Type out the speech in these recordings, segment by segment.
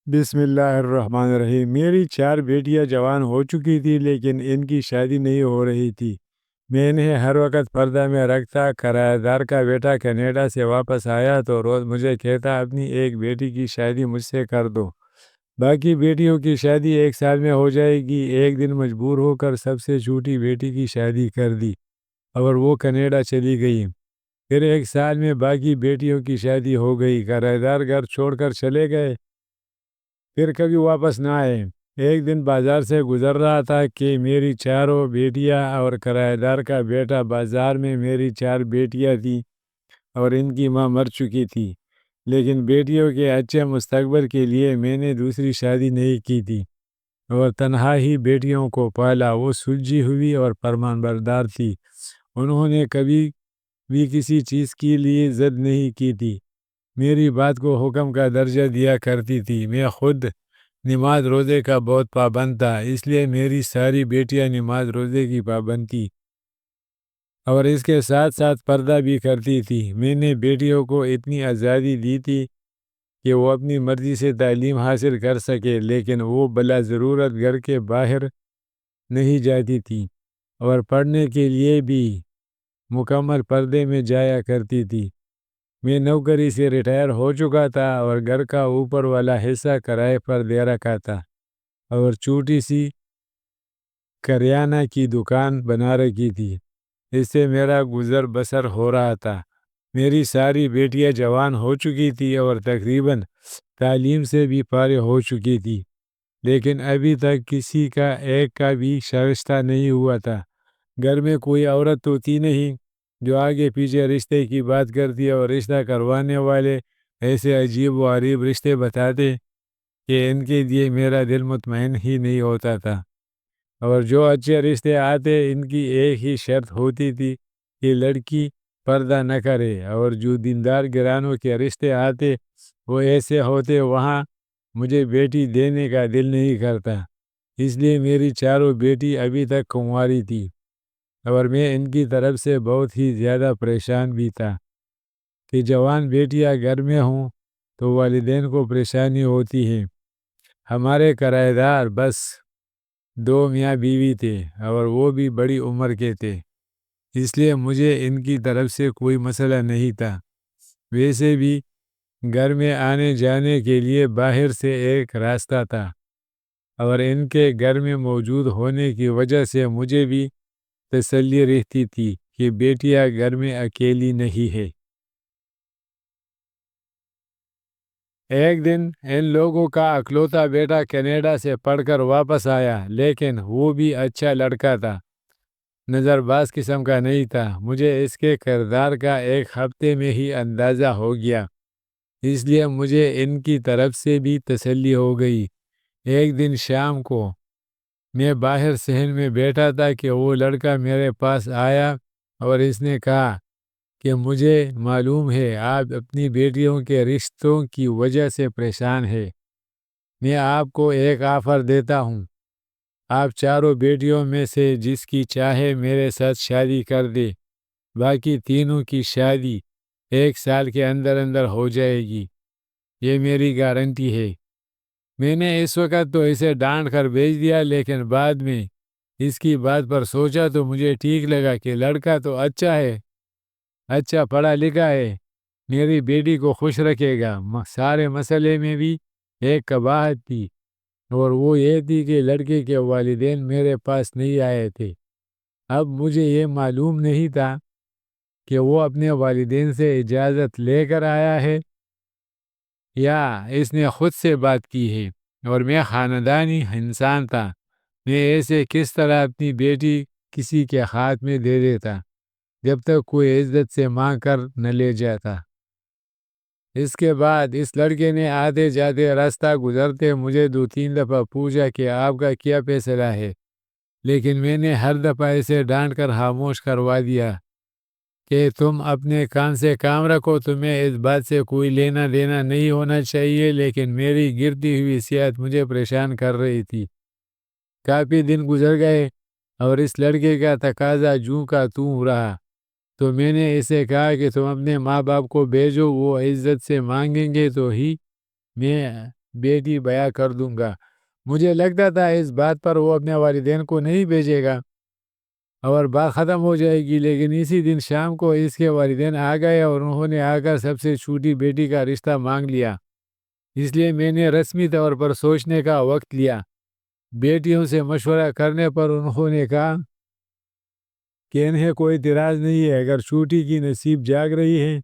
بسم اللہ الرحمن الرحیم۔ میری 4 بیٹیاں جوان ہو چکی تھی لیکن ان کی شادی نہیں ہو رہی تھی۔ میں انہیں ہر وقت پردہ میں رکھتا۔ کرایہ دار کا بیٹا کینیڈا سے واپس آیا تو روز مجھے کہتا اپنی ایک بیٹی کی شادی مجھ سے کر دو، باقی بیٹیوں کی شادی 1 سال میں ہو جائے گی۔ ایک دن مجبور ہو کر سب سے چھوٹی بیٹی کی شادی کر دی اور وہ کینیڈا چلی گئی۔ پھر 1 سال میں باقی بیٹیوں کی شادی ہو گئی۔ کرایہ دار گھر چھوڑ کر چلے گئے، پھر کبھی واپس نہ آئے۔ ایک دن بازار سے گزر رہا تھا کہ میری 4 بیٹیاں اور کرایہ دار کا بیٹا بازار میں۔ میری 4 بیٹیاں تھیں اور ان کی ماں مر چکی تھی، لیکن بیٹیوں کے اچھے مستقبل کے لیے میں نے دوسری شادی نہیں کی تھی اور تنہا ہی بیٹیوں کو پالا۔ وہ سلجھی ہوئی اور فرمان بردار تھی، انہوں نے کبھی بھی کسی چیز کے لیے ضد نہیں کی تھی، میری بات کو حکم کا درجہ دیا کرتی تھی۔ میں خود نماز روزے کا بہت پابند تھا، اس لیے میری ساری بیٹیاں نماز روزے کی پابند تھی اور اس کے ساتھ ساتھ پردہ بھی کرتی تھی۔ میں نے بیٹیوں کو اتنی آزادی دی تھی کہ وہ اپنی مرضی سے تعلیم حاصل کر سکے، لیکن وہ بلا ضرورت گھر کے باہر نہیں جاتی تھی اور پڑھنے کے لیے بھی مکمل پردے میں جایا کرتی تھی۔ میں نوکری سے ریٹائر ہو چکا تھا اور گھر کا اوپر والا حصہ کرائے پر دے رکھا تھا اور چھوٹی سی کریانہ کی دکان بنا رکھی تھی، اس سے میرا گزر بسر ہو رہا تھا۔ میری ساری بیٹیاں جوان ہو چکی تھی اور تقریباً تعلیم سے بھی فارغ ہو چکی تھی، لیکن ابھی تک کسی کا ایک کا بھی رشتہ نہیں ہوا تھا۔ گھر میں کوئی عورت تو تھی نہیں جو آگے پیچھے رشتے کی بات کرتی اور رشتہ کروانے والے ایسے عجیب و غریب رشتے بتاتے کہ ان کے لیے میرا دل مطمئن ہی نہیں ہوتا تھا، اور جو اچھے رشتے آتے ان کی ایک ہی شرط ہوتی تھی کہ لڑکی پردہ نہ کرے، اور جو دیندار گھرانوں کے رشتے آتے وہ ایسے ہوتے وہاں مجھے بیٹی دینے کا دل نہیں کرتا۔ اس لیے میری 4 بیٹی ابھی تک کنواری تھی اور میں ان کی طرف سے بہت ہی زیادہ پریشان بھی تھا کہ جوان بیٹیاں گھر میں ہوں تو والدین کو پریشانی ہوتی ہے۔ ہمارے کرایہ دار بس 2 میاں بیوی تھے اور وہ بھی بڑی عمر کے تھے، اس لیے مجھے ان کی طرف سے کوئی مسئلہ نہیں تھا۔ ویسے بھی گھر میں آنے جانے کے لیے باہر سے ایک راستہ تھا اور ان کے گھر میں موجود ہونے کی وجہ سے مجھے بھی تسلی رہتی تھی کہ بیٹیاں گھر میں اکیلی نہیں ہے۔ ایک دن ان لوگوں کا اکلوتا بیٹا کینیڈا سے پڑھ کر واپس آیا، لیکن وہ بھی اچھا لڑکا تھا، نظر باز قسم کا نہیں تھا۔ مجھے اس کے کردار کا 1 ہفتے میں ہی اندازہ ہو گیا، اس لیے مجھے ان کی طرف سے بھی تسلی ہو گئی۔ ایک دن شام کو میں باہر صحن میں بیٹھا تھا کہ وہ لڑکا میرے پاس آیا اور اس نے کہا کہ مجھے معلوم ہے آپ اپنی بیٹیوں کے رشتوں کی وجہ سے پریشان ہیں، میں آپ کو ایک آفر دیتا ہوں، آپ 4 بیٹیوں میں سے جس کی چاہے میرے ساتھ شادی کر دے، باقی تینوں کی شادی 1 سال کے اندر اندر ہو جائے گی، یہ میری گارنٹی ہے۔ میں نے اس وقت تو اسے ڈانٹ کر بھیج دیا، لیکن بعد میں اس کی بات پر سوچا تو مجھے ٹھیک لگا کہ لڑکا تو اچھا ہے، اچھا پڑھا لکھا ہے، میری بیٹی کو خوش رکھے گا۔ سارے مسئلے میں بھی ایک قباحت تھی اور وہ یہ تھی کہ لڑکے کے والدین میرے پاس نہیں آئے تھے۔ اب مجھے یہ معلوم نہیں تھا کہ وہ اپنے والدین سے اجازت لے کر آیا ہے یا اس نے خود سے بات کی ہے، اور میں خاندانی انسان تھا، میں ایسے کس طرح اپنی بیٹی کسی کے ہاتھ میں دے دیتا جب تک کوئی عزت سے مانگ کر نہ لے جاتا۔ اس کے بعد اس لڑکے نے آتے جاتے راستہ گزرتے مجھے 2-3 دفعہ پوچھا کہ آپ کا کیا فیصلہ ہے، لیکن میں نے ہر دفعہ اسے ڈانٹ کر خاموش کروا دیا کہ تم اپنے کام سے کام رکھو، تمہیں اس بات سے کوئی لینا دینا نہیں ہونا چاہیے۔ لیکن میری گرتی ہوئی صحت مجھے پریشان کر رہی تھی۔ کافی دن گزر گئے اور اس لڑکے کا تقاضا جوں کا توں رہا، تو میں نے اسے کہا کہ تم اپنے ماں باپ کو بھیجو، وہ عزت سے مانگیں گے تو ہی میں بیٹی بیاہ کر دوں گا۔ مجھے لگتا تھا اس بات پر وہ اپنے والدین کو نہیں بھیجے گا اور بات ختم ہو جائے گی، لیکن اسی دن شام کو اس کے والدین آ گئے اور انہوں نے آ کر سب سے چھوٹی بیٹی کا رشتہ مانگ لیا۔ اس لیے میں نے رسمی طور پر سوچنے کا وقت لیا۔ بیٹیوں سے مشورہ کرنے پر انہوں نے کہا کہ انہیں کوئی اعتراض نہیں ہے، اگر چھوٹی کی نصیب جاگ رہی ہے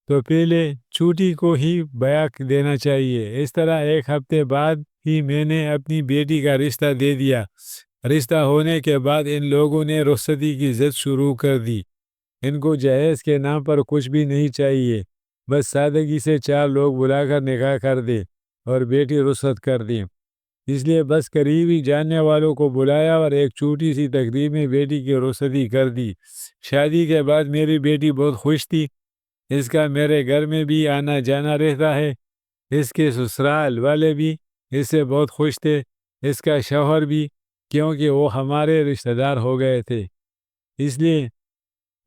تو پہلے چھوٹی کو ہی بیاہ دینا چاہیے۔ اس طرح ایک ہفتے بعد ہی میں نے اپنی بیٹی کا رشتہ دے دیا۔ رشتہ ہونے کے بعد ان لوگوں نے رخصتی کی ضد شروع کر دی۔ ان کو جہیز کے نام پر کچھ بھی نہیں چاہیے، بس سادگی سے 4 لوگ بلا کر نکاح کر دے اور بیٹی رخصت کر دیں۔ اس لیے بس قریبی جاننے والوں کو بلایا اور ایک چھوٹی سی تقریب میں بیٹی کی رخصتی کر دی۔ شادی کے بعد میری بیٹی بہت خوش تھی۔ اس کا میرے گھر میں بھی آنا جانا رہتا ہے۔ اس کے سسرال والے بھی اس سے بہت خوش تھے، اس کا شوہر بھی، کیونکہ وہ ہمارے رشتہ دار ہو گئے تھے۔ اس لیے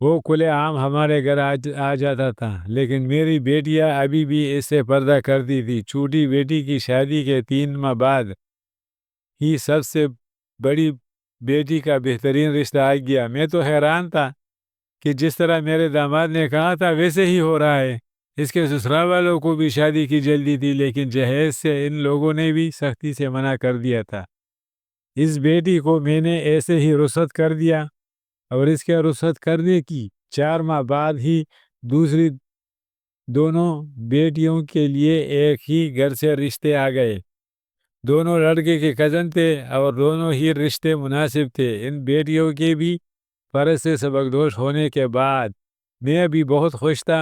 وہ کھلے عام ہمارے گھر آ جاتا تھا، لیکن میری بیٹیاں ابھی بھی اس سے پردہ کرتی تھی۔ چھوٹی بیٹی کی شادی کے 3 ماہ بعد ہی سب سے بڑی بیٹی کا بہترین رشتہ آ گیا۔ میں تو حیران تھا کہ جس طرح میرے داماد نے کہا تھا ویسے ہی ہو رہا ہے۔ اس کے سسرال والوں کو بھی شادی کی جلدی تھی، لیکن جہیز سے ان لوگوں نے بھی سختی سے منع کر دیا تھا۔ اس بیٹی کو میں نے ایسے ہی رخصت کر دیا اور اس کے رخصت کرنے کی 4 ماہ بعد ہی دوسری دونوں بیٹیوں کے لیے ایک ہی گھر سے رشتے آ گئے۔ دونوں لڑکے کے کزن تھے اور دونوں ہی رشتے مناسب تھے۔ ان بیٹیوں کے بھی فرض سے سبکدوش ہونے کے بعد میں بھی بہت خوش تھا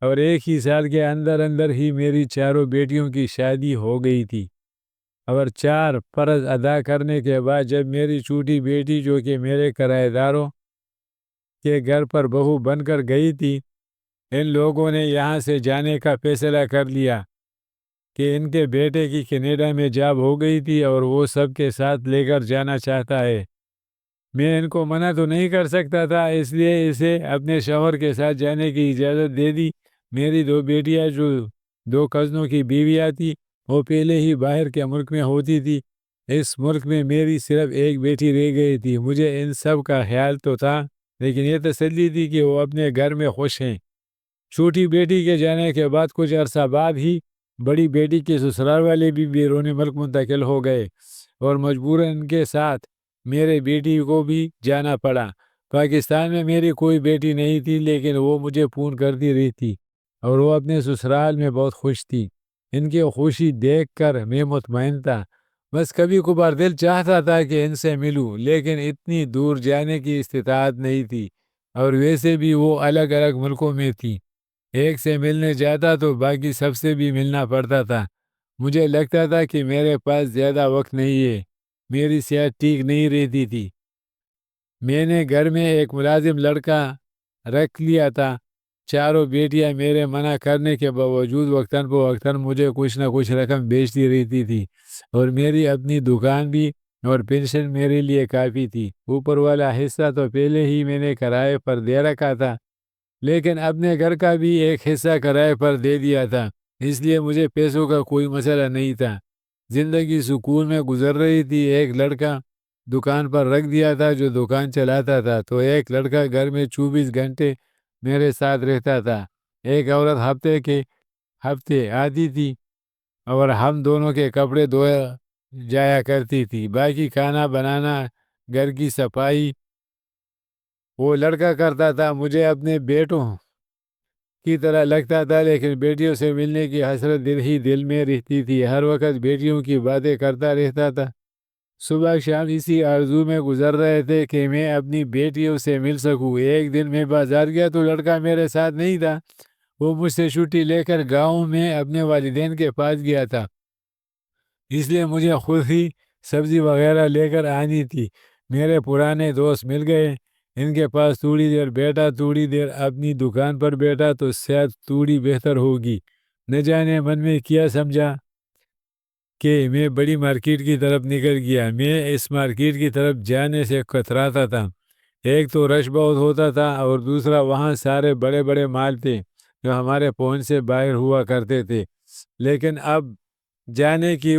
اور ایک ہی سال کے اندر اندر ہی میری 4 بیٹیوں کی شادی ہو گئی تھی۔ اور 4 فرض ادا کرنے کے بعد جب میری چھوٹی بیٹی جو کہ میرے کرایہ داروں کے گھر پر بہو بن کر گئی تھی، ان لوگوں نے یہاں سے جانے کا فیصلہ کر لیا کہ ان کے بیٹے کی کینیڈا میں جاب ہو گئی تھی اور وہ سب کے ساتھ لے کر جانا چاہتا ہے۔ میں ان کو منع تو نہیں کر سکتا تھا، اس لیے اسے اپنے شوہر کے ساتھ جانے کی اجازت دے دی۔ میری 2 بیٹیاں جو 2 کزنوں کی بیویاں تھیں، وہ پہلے ہی باہر کے ملک میں ہوتی تھی۔ اس ملک میں میری صرف ایک بیٹی رہ گئی تھی۔ مجھے ان سب کا خیال تو تھا، لیکن یہ تسلی تھی کہ وہ اپنے گھر میں خوش ہیں۔ چھوٹی بیٹی کے جانے کے بعد کچھ عرصہ بعد ہی بڑی بیٹی کے سسرال والے بھی بیرون ملک منتقل ہو گئے اور مجبوراً ان کے ساتھ میرے بیٹی کو بھی جانا پڑا۔ پاکستان میں میری کوئی بیٹی نہیں تھی، لیکن وہ مجھے فون کرتی رہی تھی اور وہ اپنے سسرال میں بہت خوش تھی۔ ان کی خوشی دیکھ کر میں مطمئن تھا۔ بس کبھی کبھار دل چاہتا تھا کہ ان سے ملوں، لیکن اتنی دور جانے کی استطاعت نہیں تھی اور ویسے بھی وہ الگ الگ ملکوں میں تھی۔ ایک سے ملنے جاتا تو باقی سب سے بھی ملنا پڑتا تھا۔ مجھے لگتا تھا کہ میرے پاس زیادہ وقت نہیں ہے۔ میری صحت ٹھیک نہیں رہتی تھی۔ میں نے گھر میں ایک ملازم لڑکا رکھ لیا تھا۔ 4 بیٹیاں میرے منع کرنے کے باوجود وقتاً فوقتاً مجھے کچھ نہ کچھ رقم بیچتی رہتی تھی اور میری اپنی دکان بھی اور پینشن میرے لیے کافی تھی۔ اوپر والا حصہ تو پہلے ہی میں نے کرائے پر دے رکھا تھا، لیکن اپنے گھر کا بھی ایک حصہ کرائے پر دے دیا تھا، اس لیے مجھے پیسوں کا کوئی مسئلہ نہیں تھا۔ زندگی سکون میں گزر رہی تھی۔ ایک لڑکا دکان پر رکھ دیا تھا جو دکان چلاتا تھا، تو ایک لڑکا گھر میں 24 گھنٹے میرے ساتھ رہتا تھا۔ ایک عورت ہفتے آتی تھی اور ہم دونوں کے کپڑے دھویا جایا کرتی تھی۔ باقی کھانا بنانا، گھر کی صفائی وہ لڑکا کرتا تھا۔ مجھے اپنے بیٹوں کی طرح لگتا تھا، لیکن بیٹیوں سے ملنے کی حسرت دل میں رہتی تھی۔ ہر وقت بیٹیوں کی باتیں کرتا رہتا تھا۔ صبح شام اسی آرزو میں گزر رہے تھے کہ میں اپنی بیٹیوں سے مل سکوں۔ ایک دن میں بازار گیا تو لڑکا میرے ساتھ نہیں تھا۔ وہ مجھ سے چھٹی لے کر گاؤں میں اپنے والدین کے پاس گیا تھا، اس لیے مجھے خود ہی سبزی وغیرہ لے کر آنی تھی۔ میرے پرانے دوست مل گئے۔ ان کے پاس تھوڑی دیر بیٹھا، تھوڑی دیر اپنی دکان پر بیٹھا تو صحت تھوڑی بہتر ہوگی۔ نہ جانے من میں کیا سمجھا کہ میں بڑی مارکیٹ کی طرف نکل گیا۔ میں اس مارکیٹ کی طرف جانے سے کتراتا تھا۔ ایک تو رش بہت ہوتا تھا اور دوسرا وہاں سارے بڑے بڑے مال تھے جو ہمارے پہنچ سے باہر ہوا کرتے تھے، لیکن اب جانے کی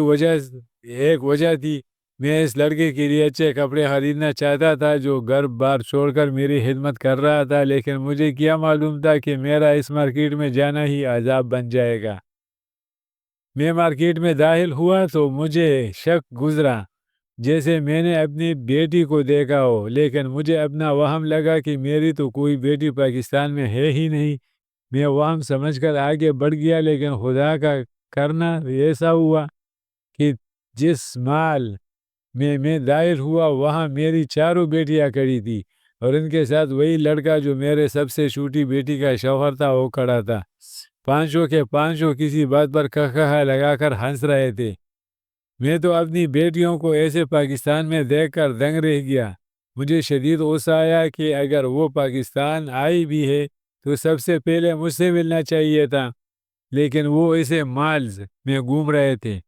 ایک وجہ تھی، میں اس لڑکے کے لیے اچھے کپڑے خریدنا چاہتا تھا جو گھر بار چھوڑ کر میری خدمت کر رہا تھا، لیکن مجھے کیا معلوم تھا کہ میرا اس مارکیٹ میں جانا ہی عذاب بن جائے گا۔ میں مارکیٹ میں داخل ہوا تو مجھے شک گزرا جیسے میں نے اپنی بیٹی کو دیکھا ہو، لیکن مجھے اپنا وہم لگا کہ میری تو کوئی بیٹی پاکستان میں ہے ہی نہیں۔ میں وہم سمجھ کر آگے بڑھ گیا، لیکن خدا کا کرنا ایسا ہوا کہ جس مال میں داخل ہوا وہاں میری چاروں بیٹیاں کھڑی تھی، اور ان کے ساتھ وہی لڑکا جو میرے سب سے چھوٹی بیٹی کا شوہر تھا وہ کھڑا تھا۔ پانچوں کے پانچوں کسی بات پر کہا لگا کر ہنس رہے تھے۔ میں تو اپنی بیٹیوں کو ایسے پاکستان میں دیکھ کر دنگ رہ گیا۔ مجھے شدید غصہ آیا کہ اگر وہ پاکستان آئی بھی ہے تو سب سے پہلے مجھ سے ملنا چاہیے تھا، لیکن وہ اسے مالز میں گھوم رہے تھے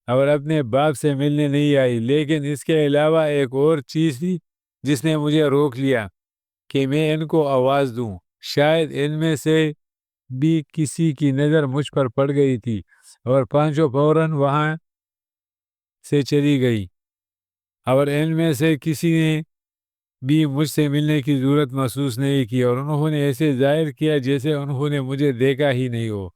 اور اپنے باپ سے ملنے نہیں آئی۔ لیکن اس کے علاوہ ایک اور چیز تھی جس نے مجھے روک لیا کہ میں ان کو آواز دوں۔ شاید ان میں سے بھی کسی کی نظر مجھ پر پڑ گئی تھی اور پانچوں فوراً وہاں سے چلی گئی، اور ان میں سے کسی نے بھی مجھ سے ملنے کی ضرورت محسوس نہیں کی، اور انہوں نے ایسے ظاہر کیا جیسے انہوں نے مجھے دیکھا ہی نہیں ہو۔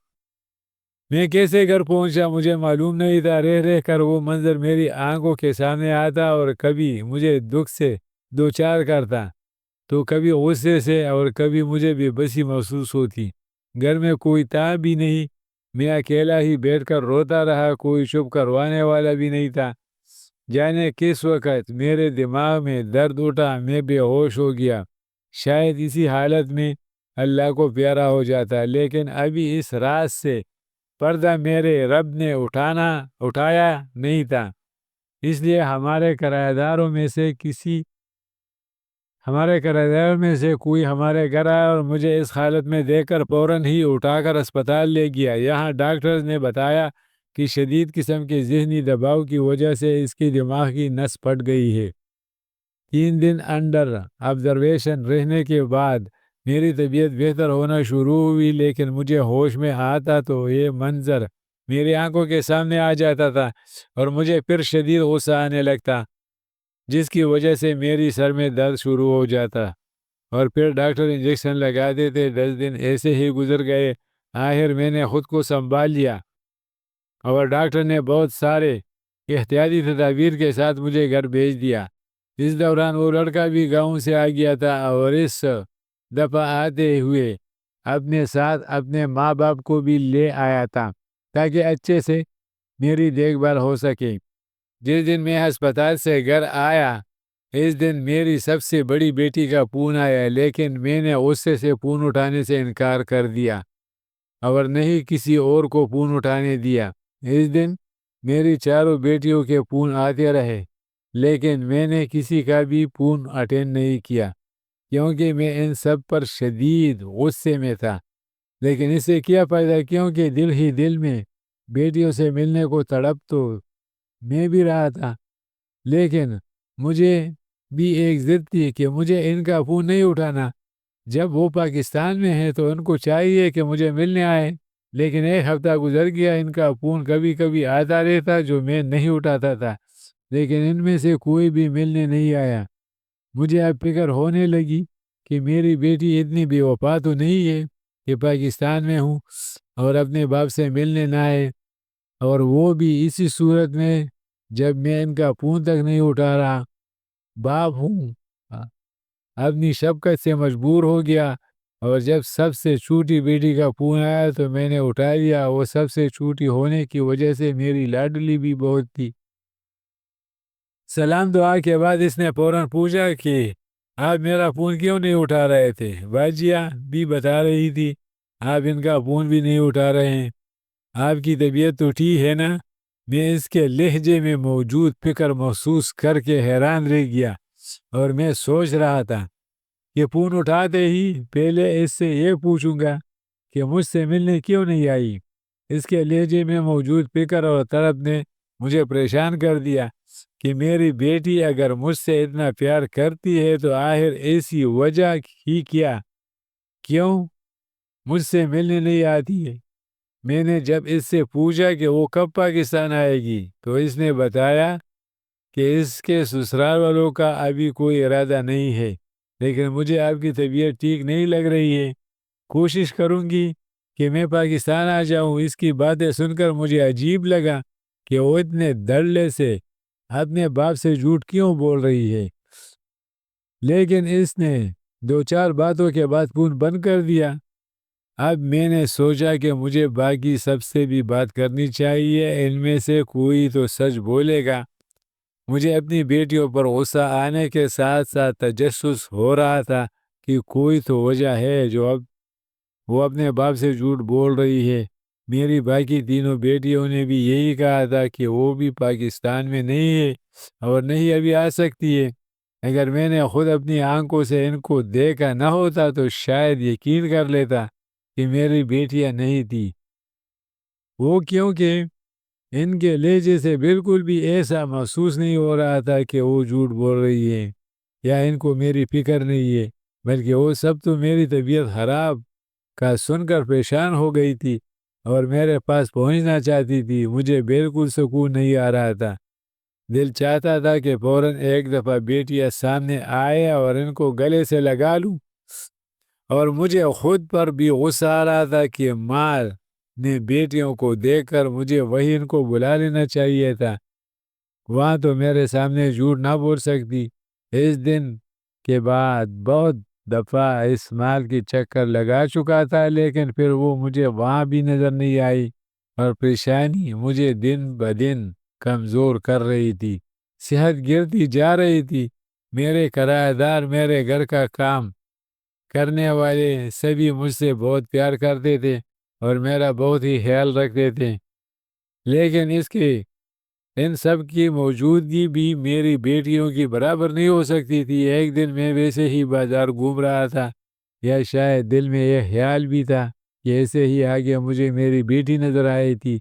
میں کیسے گھر پہنچا مجھے معلوم نہیں تھا۔ رہ کر وہ منظر میری آنکھوں کے سامنے آتا اور کبھی مجھے دکھ سے دوچار کرتا تو کبھی غصے سے، اور کبھی مجھے بے بسی محسوس ہوتی۔ گھر میں کوئی تھا بھی نہیں، میں اکیلا ہی بیٹھ کر روتا رہا، کوئی چپ کروانے والا بھی نہیں تھا۔ جانے کس وقت میرے دماغ میں درد اٹھا، میں بے ہوش ہو گیا۔ شاید اسی حالت میں اللہ کو پیارا ہو جاتا، لیکن ابھی اس راز سے پردہ میرے رب نے اٹھایا نہیں تھا۔ اس لیے ہمارے کرایہ داروں میں سے کوئی ہمارے گھر آیا اور مجھے اس حالت میں دیکھ کر فوراً ہی اٹھا کر اسپتال لے گیا۔ یہاں ڈاکٹرز نے بتایا کہ شدید قسم کے ذہنی دباؤ کی وجہ سے اس کی دماغ کی نس پھٹ گئی ہے۔ 3 دن انڈر آبزرویشن رہنے کے بعد میری طبیعت بہتر ہونا شروع ہوئی، لیکن مجھے ہوش میں آتا تو یہ منظر میری آنکھوں کے سامنے آ جاتا تھا اور مجھے پھر شدید غصہ آنے لگتا، جس کی وجہ سے میری سر میں درد شروع ہو جاتا، اور پھر ڈاکٹر انجیکشن لگا دیتے۔ 10 دن ایسے ہی گزر گئے۔ آخر میں نے خود کو سنبھال لیا اور ڈاکٹر نے بہت سارے احتیاطی تدابیر کے ساتھ مجھے گھر بھیج دیا۔ اس دوران وہ لڑکا بھی گاؤں سے آ گیا تھا اور اس دفعہ آتے ہوئے اپنے ساتھ اپنے ماں باپ کو بھی لے آیا تھا تاکہ اچھے سے میری دیکھ بھال ہو سکے۔ جس دن میں ہسپتال سے گھر آیا اس دن میری سب سے بڑی بیٹی کا فون آیا، لیکن میں نے غصے سے فون اٹھانے سے انکار کر دیا اور نہیں کسی اور کو فون اٹھانے دیا۔ اس دن میری چاروں بیٹیوں کے فون آتے رہے، لیکن میں نے کسی کا بھی فون اٹینڈ نہیں کیا کیونکہ میں ان سب پر شدید غصے میں تھا۔ لیکن اس سے کیا فائدہ، کیونکہ دل ہی دل میں بیٹیوں سے ملنے کو تڑپ تو میں بھی رہا تھا، لیکن مجھے بھی ایک ضد تھی کہ مجھے ان کا فون نہیں اٹھانا۔ جب وہ پاکستان میں ہیں تو ان کو چاہیے کہ مجھے ملنے آئے، لیکن ایک ہفتہ گزر گیا، ان کا فون کبھی کبھی آتا رہتا جو میں نہیں اٹھاتا تھا، لیکن ان میں سے کوئی بھی ملنے نہیں آیا۔ مجھے اب فکر ہونے لگی کہ میری بیٹی اتنی بے وفا تو نہیں ہے کہ پاکستان میں ہوں اور اپنے باپ سے ملنے نہ آئے، اور وہ بھی اسی صورت میں جب میں ان کا فون تک نہیں اٹھا رہا۔ باپ ہوں اپنی شفقت سے مجبور ہو گیا، اور جب سب سے چھوٹی بیٹی کا فون آیا تو میں نے اٹھا لیا۔ وہ سب سے چھوٹی ہونے کی وجہ سے میری لاڈلی بھی بہت تھی۔ سلام دعا کے بعد اس نے فوراً پوچھا کہ آپ میرا فون کیوں نہیں اٹھا رہے تھے؟ باجیہ بھی بتا رہی تھی آپ ان کا فون بھی نہیں اٹھا رہے ہیں، آپ کی طبیعت تو ٹھیک ہے نا؟ میں اس کے لہجے میں موجود فکر محسوس کر کے حیران رہ گیا، اور میں سوچ رہا تھا کہ فون اٹھاتے ہی پہلے اس سے یہ پوچھوں گا کہ مجھ سے ملنے کیوں نہیں آئی۔ اس کے لہجے میں موجود فکر اور طرب نے مجھے پریشان کر دیا کہ میری بیٹی اگر مجھ سے اتنا پیار کرتی ہے تو آخر ایسی وجہ ہی کیوں مجھ سے ملنے نہیں آتی ہے۔ میں نے جب اس سے پوچھا کہ وہ کب پاکستان آئے گی تو اس نے بتایا کہ اس کے سسرال والوں کا ابھی کوئی ارادہ نہیں ہے، لیکن مجھے آپ کی طبیعت ٹھیک نہیں لگ رہی ہے، کوشش کروں گی کہ میں پاکستان آ جاؤں۔ اس کی باتیں سن کر مجھے عجیب لگا کہ وہ اتنے دھڑلے سے اپنے باپ سے جھوٹ کیوں بول رہی ہے، لیکن اس نے دو چار باتوں کے بعد فون بند کر دیا۔ اب میں نے سوچا کہ مجھے باقی سب سے بھی بات کرنی چاہیے، ان میں سے کوئی تو سچ بولے گا۔ مجھے اپنی بیٹیوں پر غصہ آنے کے ساتھ ساتھ تجسس ہو رہا تھا کہ کوئی تو وجہ ہے جو اب وہ اپنے باپ سے جھوٹ بول رہی ہے۔ میری باقی تینوں بیٹیوں نے بھی یہی کہا تھا کہ وہ بھی پاکستان میں نہیں ہے اور نہیں ابھی آ سکتی ہے۔ اگر میں نے خود اپنی آنکھوں سے ان کو دیکھا نہ ہوتا تو شاید یقین کر لیتا کہ میری بیٹیاں نہیں تھی وہ، کیونکہ ان کے لہجے سے بالکل بھی ایسا محسوس نہیں ہو رہا تھا کہ وہ جھوٹ بول رہی ہے یا ان کو میری فکر نہیں ہے، بلکہ وہ سب تو میری طبیعت خراب کا سن کر پریشان ہو گئی تھی اور میرے پاس پہنچنا چاہتی تھی۔ مجھے بالکل سکون نہیں آ رہا تھا، دل چاہتا تھا کہ فوراً ایک دفعہ بیٹیاں سامنے آئے اور ان کو گلے سے لگا لوں، اور مجھے خود پر بھی غصہ آ رہا تھا کہ ماں نے بیٹیوں کو دیکھ کر مجھے وہی ان کو بلا لینا چاہیے تھا، وہاں تو میرے سامنے جھوٹ نہ بول سکتی۔ اس دن کے بعد بہت دفعہ اس مال کی چکر لگا چکا تھا، لیکن پھر وہ مجھے وہاں بھی نظر نہیں آئی اور پریشانی مجھے دن بدن کمزور کر رہی تھی، صحت گرتی جا رہی تھی۔ میرے کرایہ دار، میرے گھر کا کام کرنے والے سبھی مجھ سے بہت پیار کرتے تھے اور میرا بہت ہی خیال رکھتے تھے، لیکن ان سب کی موجودگی بھی میری بیٹیوں کی برابر نہیں ہو سکتی تھی۔ ایک دن میں ویسے ہی بازار گھوم رہا تھا، یا شاید دل میں یہ خیال بھی تھا کہ ایسے ہی آگے مجھے میری بیٹی نظر آئی تھی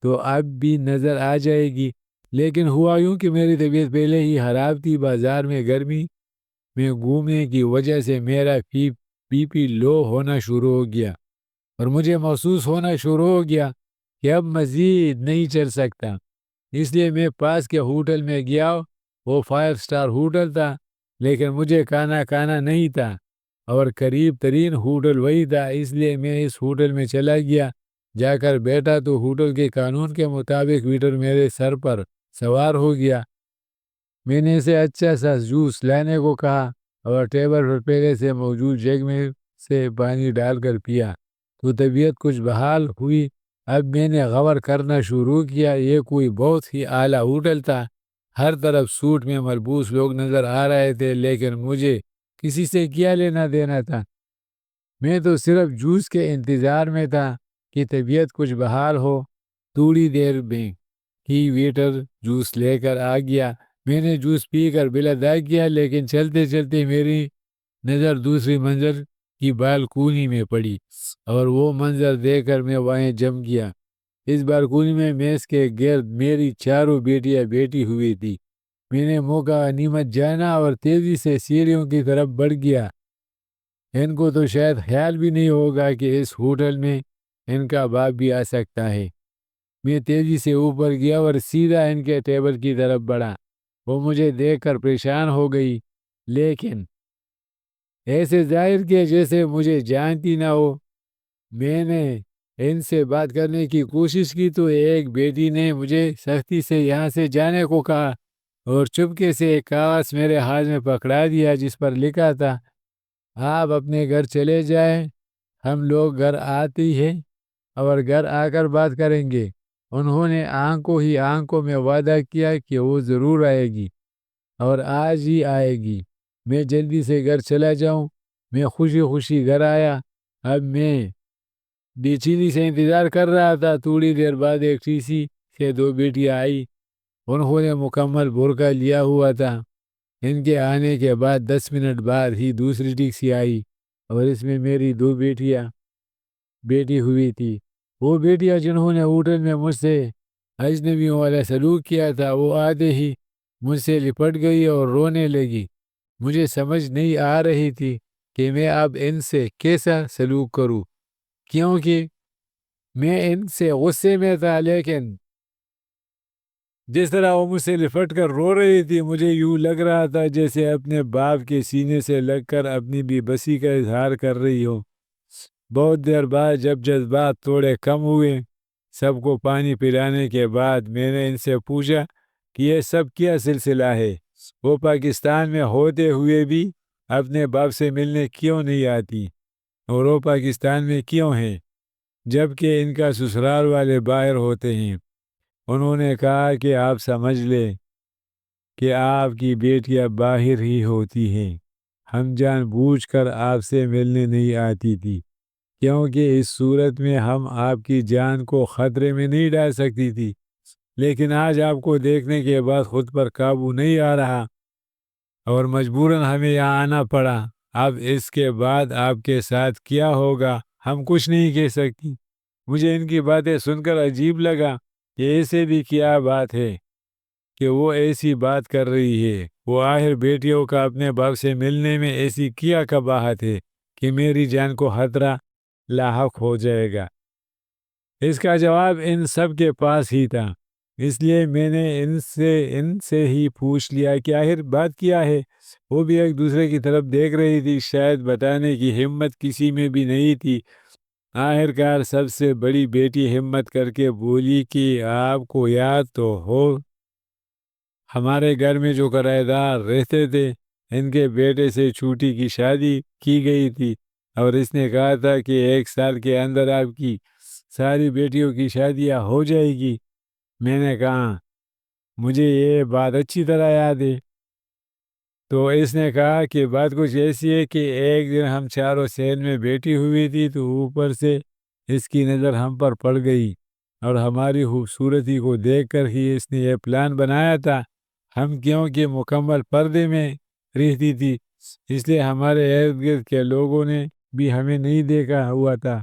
تو اب بھی نظر آ جائے گی، لیکن ہوا یوں کہ میری طبیعت پہلے ہی خراب تھی۔ بازار میں گرمی میں گھومنے کی وجہ سے میرا بی پی لو ہونا شروع ہو گیا اور مجھے محسوس ہونا شروع ہو گیا کہ اب مزید نہیں چل سکتا۔ اس لیے میں پاس کے ہوٹل میں گیا، وہ 5 اسٹار ہوٹل تھا، لیکن مجھے کھانا نہیں تھا اور قریب ترین ہوٹل وہی تھا۔ اس لیے میں اس ہوٹل میں چلا گیا، جا کر بیٹھا تو ہوٹل کے قانون کے مطابق ویٹر میرے سر پر سوار ہو گیا۔ میں نے اسے اچھا سا جوس لانے کو کہا اور ٹیبل پر پہلے سے موجود جگ میں سے پانی ڈال کر پیا تو طبیعت کچھ بحال ہوئی۔ اب میں نے غور کرنا شروع کیا، یہ کوئی بہت ہی اعلیٰ ہوٹل تھا، ہر طرف سوٹ میں ملبوس لوگ نظر آ رہے تھے، لیکن مجھے کسی سے کیا لینا دینا تھا؟ میں تو صرف جوس کے انتظار میں تھا کہ طبیعت کچھ بحال ہو۔ تھوڑی دیر میں ہی ویٹر جوس لے کر آ گیا۔ میں نے جوس پی کر بل ادا کیا، لیکن چلتے چلتے میری نظر دوسری منزل کی بالکونی میں پڑی اور وہ منظر دیکھ کر میں وہیں جم گیا۔ اس بالکونی میں میز کے گرد میری چاروں بیٹیاں بیٹھی ہوئی تھی۔ میں نے موقع غنیمت جانا اور تیزی سے سیڑھیوں کی طرف بڑھ گیا۔ ان کو تو شاید خیال بھی نہیں ہوگا کہ اس ہوٹل میں ان کا باپ بھی آ سکتا ہے۔ میں تیزی سے اوپر گیا اور سیدھا ان کے ٹیبل کی طرف بڑھا۔ وہ مجھے دیکھ کر پریشان ہو گئی، لیکن ایسے ظاہر کیا جیسے مجھے جانتی نہ ہو۔ میں نے ان سے بات کرنے کی کوشش کی تو ایک بیٹی نے مجھے سختی سے یہاں سے جانے کو کہا اور چپکے سے ایک کاغذ میرے ہاتھ میں پکڑا دیا جس پر لکھا تھا، آپ اپنے گھر چلے جائیں، ہم لوگ گھر آتے ہیں اور گھر آ کر بات کریں گے۔ انہوں نے آنکھوں میں وعدہ کیا کہ وہ ضرور آئے گی اور آج ہی آئے گی۔ میں جلدی سے گھر چلا جاؤں۔ میں خوشی خوشی گھر آیا۔ اب میں بے چینی سے انتظار کر رہا تھا۔ تھوڑی دیر بعد ایک ٹیکسی سے دو بیٹیاں آئی، انہوں نے مکمل برقع لیا ہوا تھا۔ ان کے آنے کے بعد 10 منٹ بعد ہی دوسری ٹیکسی آئی اور اس میں میری دو بیٹیاں بیٹھی ہوئی تھی۔ وہ بیٹیاں جنہوں نے ہوٹل میں مجھ سے اجنبیوں والا سلوک کیا تھا، وہ آتے ہی مجھ سے لپٹ گئی اور رونے لگی۔ مجھے سمجھ نہیں آ رہی تھی کہ میں اب ان سے کیسا سلوک کروں، کیونکہ میں ان سے غصے میں تھا، لیکن جس طرح وہ مجھ سے لپٹ کر رو رہی تھی مجھے یوں لگ رہا تھا جیسے اپنے باپ کے سینے سے لگ کر اپنی بے بسی کا اظہار کر رہی ہو۔ بہت دیر بعد جب جذبات تھوڑے کم ہوئے، سب کو پانی پلانے کے بعد، میں نے ان سے پوچھا کہ یہ سب کیا سلسلہ ہے؟ وہ پاکستان میں ہوتے ہوئے بھی اپنے باپ سے ملنے کیوں نہیں آتی، اور وہ پاکستان میں کیوں ہیں جبکہ ان کا سسرال والے باہر ہوتے ہیں؟ انہوں نے کہا کہ آپ سمجھ لیں کہ آپ کی بیٹیاں باہر ہی ہوتی ہیں، ہم جان بوجھ کر آپ سے ملنے نہیں آتی تھی کیونکہ اس صورت میں ہم آپ کی جان کو خطرے میں نہیں ڈال سکتی تھی، لیکن آج آپ کو دیکھنے کے بعد خود پر قابو نہیں آ رہا اور مجبوراً ہمیں یہاں آنا پڑا۔ اب اس کے بعد آپ کے ساتھ کیا ہوگا ہم کچھ نہیں کہہ سکتی۔ مجھے ان کی باتیں سن کر عجیب لگا کہ ایسے بھی کیا بات ہے کہ وہ ایسی بات کر رہی ہے، وہ آخر بیٹیوں کا اپنے باپ سے ملنے میں ایسی کیا قباحت ہے کہ میری جان کو خطرہ لاحق ہو جائے گا۔ اس کا جواب ان سب کے پاس ہی تھا، اس لیے میں نے ان سے ہی پوچھ لیا کہ آخر بات کیا ہے۔ وہ بھی ایک دوسرے کی طرف دیکھ رہی تھی، شاید بتانے کی ہمت کسی میں بھی نہیں تھی۔ آخر کار سب سے بڑی بیٹی ہمت کر کے بولی کہ آپ کو یاد تو ہو ہمارے گھر میں جو کرایہ دار رہتے تھے ان کے بیٹے سے چھوٹی کی شادی کی گئی تھی، اور اس نے کہا تھا کہ 1 سال کے اندر آپ کی ساری بیٹیوں کی شادیاں ہو جائے گی۔ میں نے کہا مجھے یہ بات اچھی طرح یاد ہے۔ تو اس نے کہا کہ بات کچھ ایسی ہے کہ ایک دن ہم چاروں صحن میں بیٹھی ہوئی تھی تو اوپر سے اس کی نظر ہم پر پڑ گئی، اور ہماری خوبصورتی کو دیکھ کر ہی اس نے یہ پلان بنایا تھا۔ ہم کیونکہ مکمل پردے میں رہتی تھی اس لیے ہمارے ارد گرد کے لوگوں نے بھی ہمیں نہیں دیکھا ہوا تھا،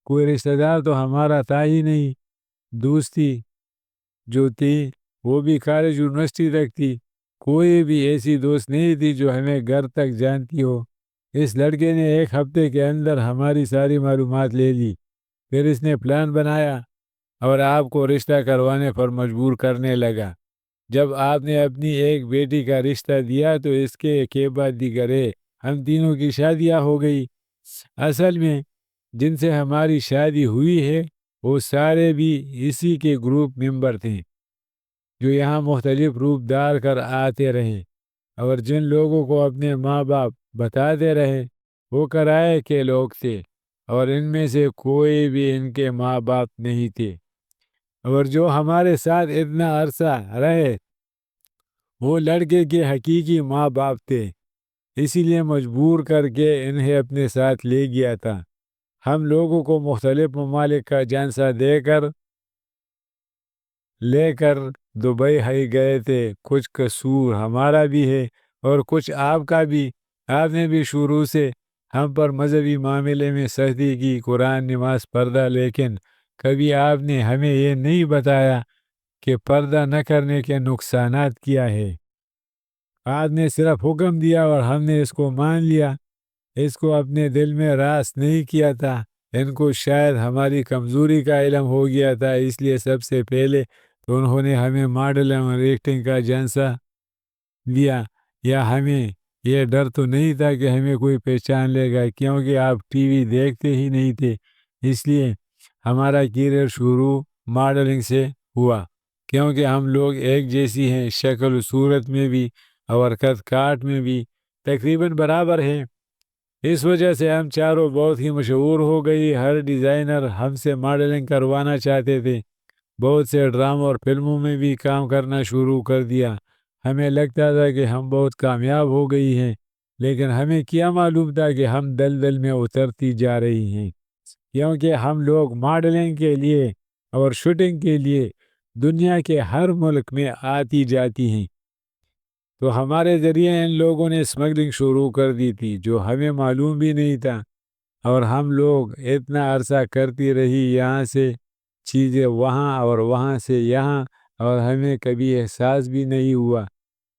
کوئی رشتہ دار تو ہمارا تھا ہی نہیں۔ دوستی جو تھی وہ بھی کالج یونیورسٹی تک تھی، کوئی بھی ایسی دوست نہیں تھی جو ہمیں گھر تک جانتی ہو۔ اس لڑکے نے 1 ہفتے کے اندر ہماری ساری معلومات لے لی، پھر اس نے پلان بنایا اور آپ کو رشتہ کروانے پر مجبور کرنے لگا۔ جب آپ نے اپنی ایک بیٹی کا رشتہ دیا تو اس کے بعد دیگرے ہم تینوں کی شادیاں ہو گئی۔ اصل میں جن سے ہماری شادی ہوئی ہے وہ سارے بھی اسی کے گروپ ممبر تھے جو یہاں مختلف روپ دار کر آتے رہے، اور جن لوگوں کو اپنے ماں باپ بتاتے رہے وہ کرائے کے لوگ تھے، اور ان میں سے کوئی بھی ان کے ماں باپ نہیں تھے، اور جو ہمارے ساتھ اتنا عرصہ رہے وہ لڑکے کے حقیقی ماں باپ تھے، اسی لیے مجبور کر کے انہیں اپنے ساتھ لے گیا تھا۔ ہم لوگوں کو مختلف ممالک کا جانسا لے کر دبئی ہی گئے تھے۔ کچھ قصور ہمارا بھی ہے اور کچھ آپ کا بھی۔ آپ نے بھی شروع سے ہم پر مذہبی معاملے میں سختی کی، قرآن، نماز، پردہ، لیکن کبھی آپ نے ہمیں یہ نہیں بتایا کہ پردہ نہ کرنے کے نقصانات کیا ہے۔ آپ نے صرف حکم دیا اور ہم نے اس کو مان لیا، اس کو اپنے دل میں راست نہیں کیا تھا۔ ان کو شاید ہماری کمزوری کا علم ہو گیا تھا، اس لیے سب سے پہلے تو انہوں نے ہمیں ماڈل اور ایکٹنگ کا جانسا دیا، یا ہمیں یہ ڈر تو نہیں تھا کہ ہمیں کوئی پہچان لے گا کیونکہ آپ ٹی وی دیکھتے ہی نہیں تھے، اس لیے ہمارا کیریئر شروع ماڈلنگ سے ہوا، کیونکہ ہم لوگ ایک جیسی ہیں، شکل و صورت میں بھی اور قد کاٹ میں بھی تقریباً برابر ہیں۔ اس وجہ سے ہم چاروں بہت ہی مشہور ہو گئی، ہر ڈیزائنر ہم سے ماڈلنگ کروانا چاہتے تھے، بہت سے ڈراموں اور فلموں میں بھی کام کرنا شروع کر دیا۔ ہمیں لگتا تھا کہ ہم بہت کامیاب ہو گئی ہیں، لیکن ہمیں کیا معلوم تھا کہ ہم دلدل میں اترتی جا رہی ہیں، کیونکہ ہم لوگ ماڈلنگ کے لیے اور شوٹنگ کے لیے دنیا کے ہر ملک میں آتی جاتی ہیں، تو ہمارے ذریعے ان لوگوں نے اسمگلنگ شروع کر دی تھی جو ہمیں معلوم بھی نہیں تھا، اور ہم لوگ اتنا عرصہ کرتی رہی، یہاں سے چیزیں وہاں اور وہاں سے یہاں، اور ہمیں کبھی احساس بھی نہیں ہوا۔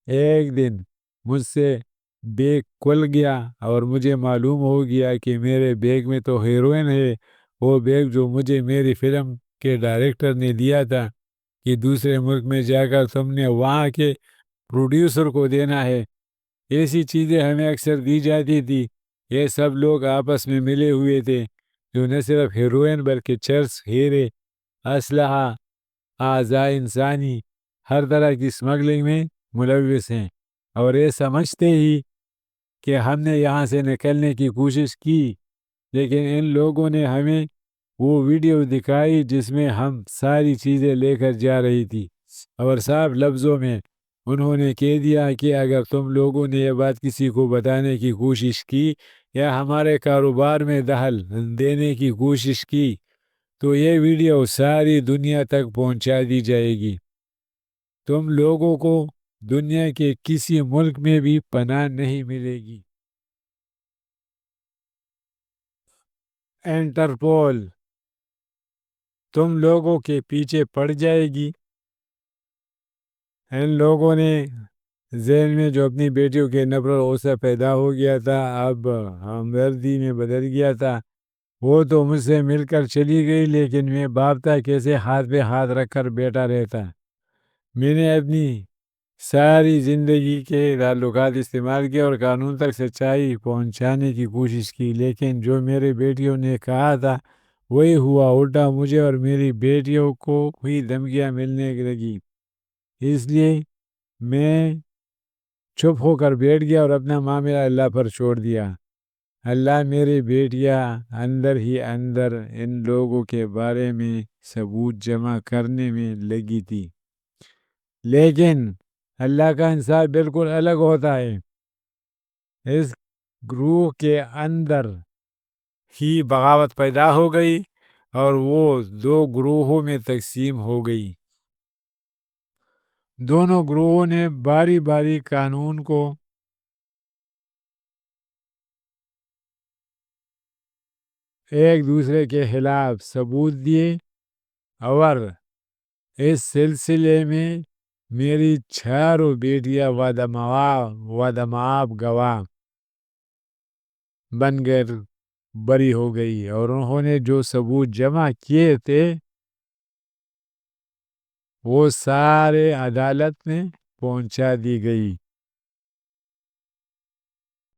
ایک دن مجھ سے بیگ کھل گیا اور مجھے معلوم ہو گیا کہ میرے بیگ میں تو ہیروئن ہے، وہ بیگ جو مجھے میری فلم کے ڈائریکٹر نے دیا تھا کہ دوسرے ملک میں جا کر تم نے وہاں کے پروڈیوسر کو دینا ہے، ایسی چیزیں ہمیں اکثر دی جاتی تھی۔ یہ سب لوگ آپس میں ملے ہوئے تھے جو نہ صرف ہیروئن بلکہ چرس، ہیرے، اسلحہ، اعضاء انسانی، ہر طرح کی اسمگلنگ میں ملوث ہیں، اور یہ سمجھتے ہی کہ ہم نے یہاں سے نکلنے کی کوشش کی، لیکن ان لوگوں نے ہمیں وہ ویڈیو دکھائی جس میں ہم ساری چیزیں لے کر جا رہی تھی، اور صاف لفظوں میں انہوں نے کہہ دیا کہ اگر تم لوگوں نے یہ بات کسی کو بتانے کی کوشش کی یا ہمارے کاروبار میں دخل دینے کی کوشش کی تو یہ ویڈیو ساری دنیا تک پہنچا دی جائے گی۔ تم لوگوں کو دنیا کے کسی ملک میں بھی پناہ نہیں ملے گی۔ انٹرپول تم لوگوں کے پیچھے پڑ جائے گی۔ ان لوگوں نے ذہن میں جو اپنی بیٹیوں کے نفرت غصہ پیدا ہو گیا تھا اب ہمدردی میں بدل گیا تھا۔ وہ تو مجھ سے مل کر چلی گئی، لیکن میں باپ تھا کیسے ہاتھ پہ ہاتھ رکھ کر بیٹھا رہتا۔ میں نے اپنی ساری زندگی کے تعلقات استعمال کیے اور قانون تک سچائی پہنچانے کی کوشش کی، لیکن جو میرے بیٹیوں نے کہا تھا وہی ہوا۔ الٹا مجھے اور میری بیٹیوں کو بھی دھمکیاں ملنے لگی۔ اس لیے میں چپ ہو کر بیٹھ گیا اور اپنا معاملہ اللہ پر چھوڑ دیا۔ اللہ میری بیٹیاں اندر ہی اندر ان لوگوں کے بارے میں ثبوت جمع کرنے میں لگی تھی، لیکن اللہ کا انصاف بالکل الگ ہوتا ہے۔ اس گروہ کے اندر ہی بغاوت پیدا ہو گئی اور وہ دو گروہوں میں تقسیم ہو گئی۔ دونوں گروہوں نے باری باری قانون کو ایک دوسرے کے خلاف ثبوت دیے، اور اس سلسلے میں میری چاروں بیٹیاں ودمعاب گواہ بن کر بری ہو گئی، اور انہوں نے جو ثبوت جمع کیے تھے وہ سارے عدالت میں پہنچا دی گئی۔